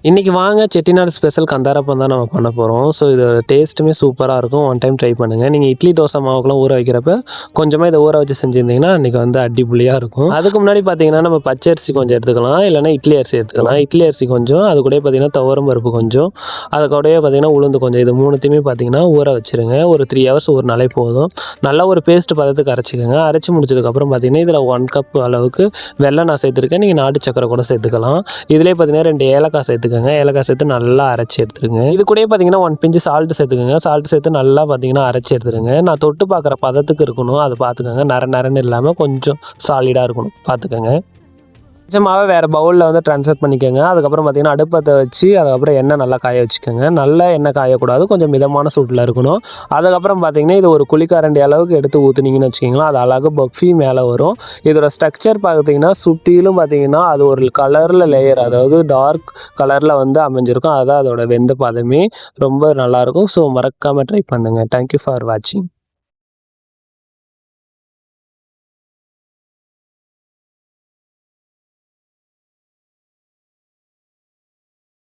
இன்றைக்கி வாங்க செட்டிநாடு ஸ்பெஷல் கந்தாரப்பம் தான் நம்ம பண்ண போகிறோம். ஸோ இதோட டேஸ்ட்டுமே சூப்பராக இருக்கும். ஒன் டைம் ட்ரை பண்ணுங்கள். நீங்கள் இட்லி தோசை மாவுக்குலாம் ஊற வைக்கிறப்ப கொஞ்சமாக இதை ஊற வச்சு செஞ்சுருந்தீங்கன்னா இன்றைக்கி வந்து அடிப்பொலியாக இருக்கும். அதுக்கு முன்னாடி பார்த்தீங்கன்னா நம்ம பச்சரிசி கொஞ்சம் எடுத்துக்கலாம், இல்லைனா இட்லி அரிசி எடுத்துக்கலாம். இட்லி அரிசி கொஞ்சம், அது கூட பார்த்தீங்கன்னா துவரம் பருப்பு கொஞ்சம், அது கூடவே பார்த்தீங்கன்னா உளுந்து கொஞ்சம், இது மூணுத்தையுமே பார்த்தீங்கன்னா ஊற வச்சுருங்க. ஒரு 3 ஹவர்ஸ் ஒரு நாளே போதும். நல்லா ஒரு பேஸ்ட் பதத்துக்கு அரைச்சிக்கோங்க. அரைச்சி முடிச்சதுக்கப்புறம் பார்த்தீங்கன்னா இதில் 1 கப் அளவுக்கு வெல்லம் நான் சேர்த்துருக்கேன். நீங்கள் நாட்டு சக்கரை கூட சேர்த்துக்கலாம். இதிலே பார்த்தீங்கன்னா 2 ஏலக்காய் சேர்த்துக்கோங்க. ஏலக்காய் சேர்த்து நல்லா அரைச்சி எடுத்துருங்க. இது கூட பார்த்தீங்கன்னா 1 பிஞ்சு சால்ட் சேர்த்துக்கோங்க. சால்ட் சேர்த்து நல்லா பார்த்தீங்கன்னா அரைச்சி எடுத்துருங்க. நான் தொட்டு பார்க்குற பதத்துக்கு இருக்கணும், அது பார்த்துக்கோங்க. நரன்னு இல்லாமல் கொஞ்சம் சாலிடாக இருக்கணும், பார்த்துக்கோங்க. மாவை வேறு பவுலில் வந்து ட்ரான்ஸ்ஃபர் பண்ணிக்கோங்க. அதுக்கப்புறம் பார்த்தீங்கன்னா அடுப்பத்தை வச்சு அதுக்கப்புறம் எண்ணெய் நல்லா காய வச்சுக்கோங்க. நல்லா எண்ணெய் காயக்கூடாது, கொஞ்சம் மிதமான சூட்டில் இருக்கணும். அதுக்கப்புறம் பார்த்தீங்கன்னா இது ஒரு குழிக்கரண்டி அளவுக்கு எடுத்து ஊற்றுனீங்கன்னு வச்சுக்கிங்களா, அது அழகாக பஃபி மேலே வரும். இதோட ஸ்ட்ரக்சர் பார்த்தீங்கன்னா சுற்றிலும் பார்த்தீங்கன்னா அது ஒரு கலரில் லேயர், அதாவது டார்க் கலரில் வந்து அமைஞ்சிருக்கும். அதுதான் அதோட வெந்த பதமே ரொம்ப நல்லாயிருக்கும். ஸோ மறக்காமல் ட்ரை பண்ணுங்கள். தேங்க்யூ ஃபார் வாட்சிங்.